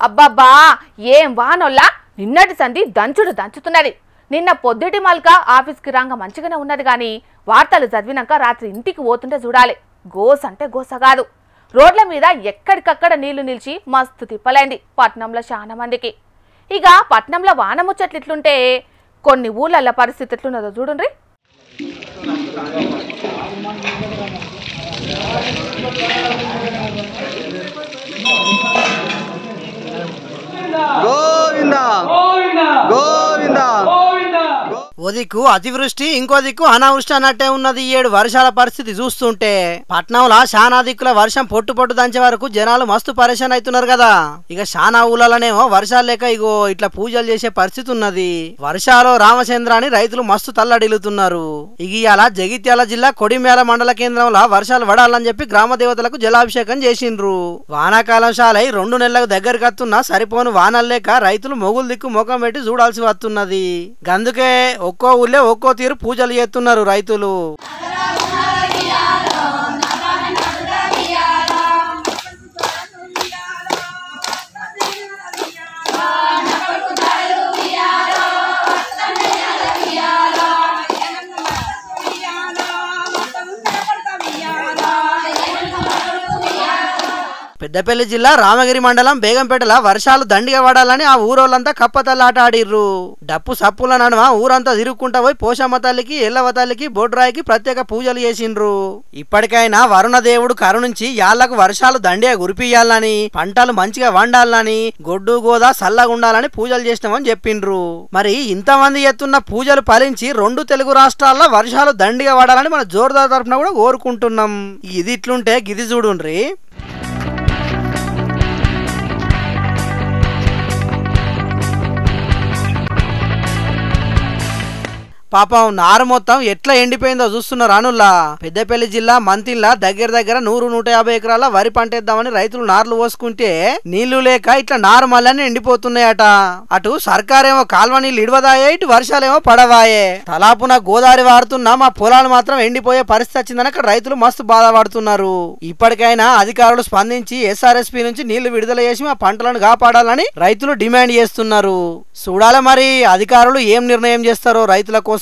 అబ్బబ్బా ఏం వానొల్లా నిన్నటి సంధి దంచుడు దంచుతున్నది. నిన్న పొద్దుటి మల్క ఆఫీస్కి రాంగ మంచిగానే ఉన్నది గాని వార్తలు చదివినాక రాత్రి ఇంటికి పోతుంటే చూడాలి గోస్ అంటే గోస కాదు. రోడ్ల మీద ఎక్కడికక్కడ నీళ్లు నిలిచి మస్తు తిప్పలైంది పట్నంలో చాలా మందికి. ఇక పట్నంలో వాన ముచ్చట్లు ఇట్లుంటే కొన్ని ఊళ్ళ పరిస్థితి ఎట్లున్నదో చూడండి. ఓ దిక్కు అతివృష్టి ఇంకో దిక్కు అనావృష్టి అన్నట్టే ఉన్నది. 7 వర్షాల పరిస్థితి చూస్తుంటే పట్నంలో శానా దిక్కుల వర్షం పొట్టు పొట్టు దంచే వరకు జనాలు మస్తు పరేషాన్ అవుతున్నారు కదా. ఇక శానా ఊళ్ళలోనేమో వర్షాలు లేక ఇగో ఇట్లా పూజలు చేసే పరిస్థితి ఉన్నది. వర్షాలు రామచంద్రాన్ని రైతులు మస్తు తల్లడిల్లుతున్నారు. ఇక ఇలా జగిత్యాల జిల్లా కొడిమేల మండల కేంద్రంలో వర్షాలు పడాలని చెప్పి గ్రామ దేవతలకు జలాభిషేకం చేసిండ్రు. వానాకాలం శాలై 2 నెలలకు దగ్గరికి వస్తున్నా సరిపోను వానలు లేక రైతులు మొగులు దిక్కు ముఖం పెట్టి చూడాల్సి వస్తున్నది. అందుకే ఒక్కో ఊళ్ళో ఒక్కో తీరు పూజలు చేస్తున్నారు రైతులు. పెద్దపల్లి జిల్లా రామగిరి మండలం బేగంపేటల వర్షాలు దండిగా పడాలని ఆ ఊరోళ్ళంతా కప్పతల్లాట ఆడిర్రు. డప్పు సప్పుల నడుమ ఊరంతా తిరుగుకుంటా పోయి పోషమ్మ తల్లికి ఎల్లవ తల్లికి బొడ్రాయికి ప్రత్యేక పూజలు చేసిండ్రు. ఇప్పటికైనా వరుణ దేవుడు కరుణించి యాళ్లకు వర్షాలు దండిగా కురిపియాలని పంటలు మంచిగా వండాలని గొడ్డు గోదా సల్లగుండాలని పూజలు చేసినామని చెప్పిండ్రు. మరి ఇంతమంది ఎత్తున్న పూజలు ఫలించి 2 తెలుగు రాష్ట్రాల్లో వర్షాలు దండిగా పడాలని మన జోర్దార్ తరఫున కూడా కోరుకుంటున్నాం. ఇది ఇట్లుంటే గిది చూడుండ్రి. పాపం నారు మొత్తం ఎట్లా ఎండిపోయిందో చూస్తున్నారు అనుల్లా. పెద్దపల్లి జిల్లా మంతిల్లా దగ్గర 100-150 ఎకరాల వరి పంటేద్దామని రైతులు నార్లు పోసుకుంటే నీళ్లు లేక ఇట్లా నారు మళ్ళీ ఎండిపోతున్నాయట. అటు సర్కారేమో కాల్వ నీళ్ళు ఇడవదాయే, ఇటు వర్షాలేమో పడవాయే. తలాపున గోదావరి వాడుతున్నా మా పొలాలు మాత్రం ఎండిపోయే పరిస్థితి వచ్చిందని అక్కడ రైతులు మస్తు బాధపడుతున్నారు. ఇప్పటికైనా అధికారులు స్పందించి SRSP నుంచి నీళ్లు విడుదల చేసి మా పంటలను కాపాడాలని రైతులు డిమాండ్ చేస్తున్నారు. చూడాలి మరి అధికారులు ఏం నిర్ణయం చేస్తారో రైతుల కోసం.